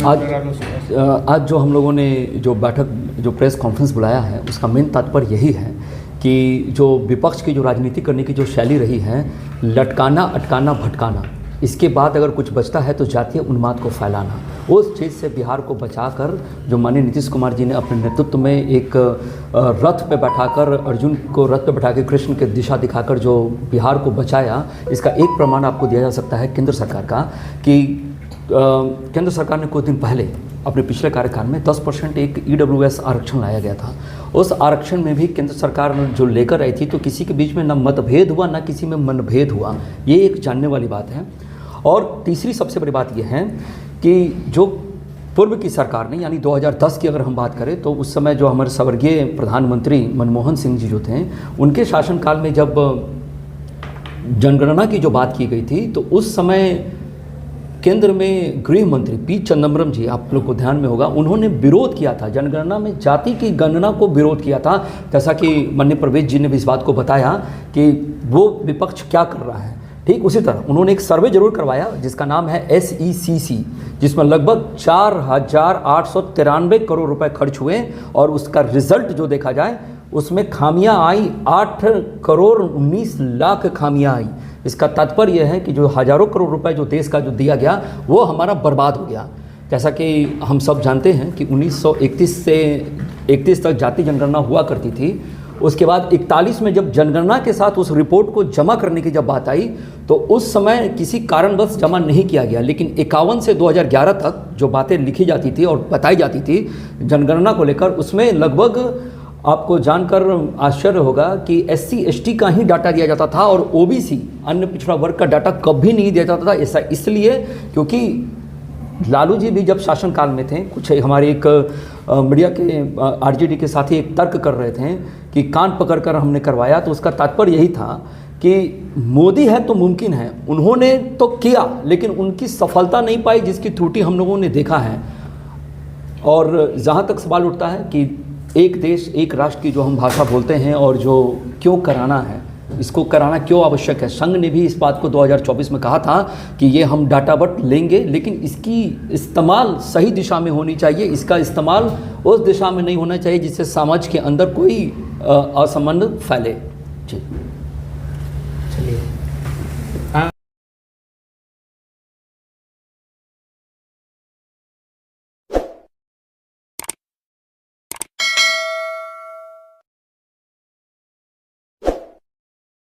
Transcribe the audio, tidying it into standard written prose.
आज जो हम लोगों ने जो बैठक जो प्रेस कॉन्फ्रेंस बुलाया है उसका मेन तात्पर्य यही है कि जो विपक्ष की जो राजनीति करने की जो शैली रही है, लटकाना, अटकाना, भटकाना, इसके बाद अगर कुछ बचता है तो जातीय उन्माद को फैलाना, उस चीज़ से बिहार को बचाकर जो माननीय नीतीश कुमार जी ने अपने नेतृत्व में एक रथ पे बैठाकर, अर्जुन को रथ पे बैठा के कृष्ण के दिशा दिखाकर जो बिहार को बचाया, इसका एक प्रमाण आपको दिया जा सकता है केंद्र सरकार का कि केंद्र सरकार ने कुछ दिन पहले अपने पिछले कार्यकाल में 10% एक EWS आरक्षण लाया गया था। उस आरक्षण में भी केंद्र सरकार जो लेकर आई थी तो किसी के बीच में न मतभेद हुआ न किसी में मनभेद हुआ, ये एक जानने वाली बात है। और तीसरी सबसे बड़ी बात यह है कि जो पूर्व की सरकार ने यानी 2010 की अगर हम बात करें तो उस समय जो हमारे स्वर्गीय प्रधानमंत्री मनमोहन सिंह जी जो थे, उनके शासनकाल में जब जनगणना की जो बात की गई थी तो उस समय केंद्र में गृह मंत्री पी चिदम्बरम जी, आप लोग को ध्यान में होगा, उन्होंने विरोध किया था, जनगणना में जाति की गणना को विरोध किया था। जैसा कि माननीय प्रवेश जी ने भी इस बात को बताया कि वो विपक्ष क्या कर रहा है। ठीक उसी तरह उन्होंने एक सर्वे जरूर करवाया जिसका नाम है SECC, जिसमें लगभग 4,893 करोड़ रुपए खर्च हुए और उसका रिजल्ट जो देखा जाए उसमें खामियां आई, 8,19,00,000 खामियां आई। इसका तात्पर्य यह है कि जो हज़ारों करोड़ रुपए जो देश का जो दिया गया वो हमारा बर्बाद हो गया। जैसा कि हम सब जानते हैं कि 1931 से 31 तक जाति जनगणना हुआ करती थी। उसके बाद 41 में जब जनगणना के साथ उस रिपोर्ट को जमा करने की जब बात आई तो उस समय किसी कारणवश जमा नहीं किया गया, लेकिन 51 से 2011 तक जो बातें लिखी जाती थी और बताई जाती थी जनगणना को लेकर, उसमें लगभग आपको जानकर आश्चर्य होगा कि SC ST का ही डाटा दिया जाता था और OBC अन्य पिछड़ा वर्ग का डाटा कभी नहीं दिया जाता था। ऐसा इसलिए क्योंकि लालू जी भी जब शासनकाल में थे, कुछ हमारे एक मीडिया के RJD के साथी एक तर्क कर रहे थे कि कान पकड़कर हमने करवाया, तो उसका तात्पर्य यही था कि मोदी है तो मुमकिन है, उन्होंने तो किया लेकिन उनकी सफलता नहीं पाई जिसकी त्रुटि हम लोगों ने देखा है। और जहाँ तक सवाल उठता है कि एक देश एक राष्ट्र की जो हम भाषा बोलते हैं और जो क्यों कराना है, इसको कराना क्यों आवश्यक है, संघ ने भी इस बात को 2024 में कहा था कि ये हम डाटा बट लेंगे लेकिन इसकी इस्तेमाल सही दिशा में होनी चाहिए, इसका इस्तेमाल उस दिशा में नहीं होना चाहिए जिससे समाज के अंदर कोई असंबंध फैले। जी।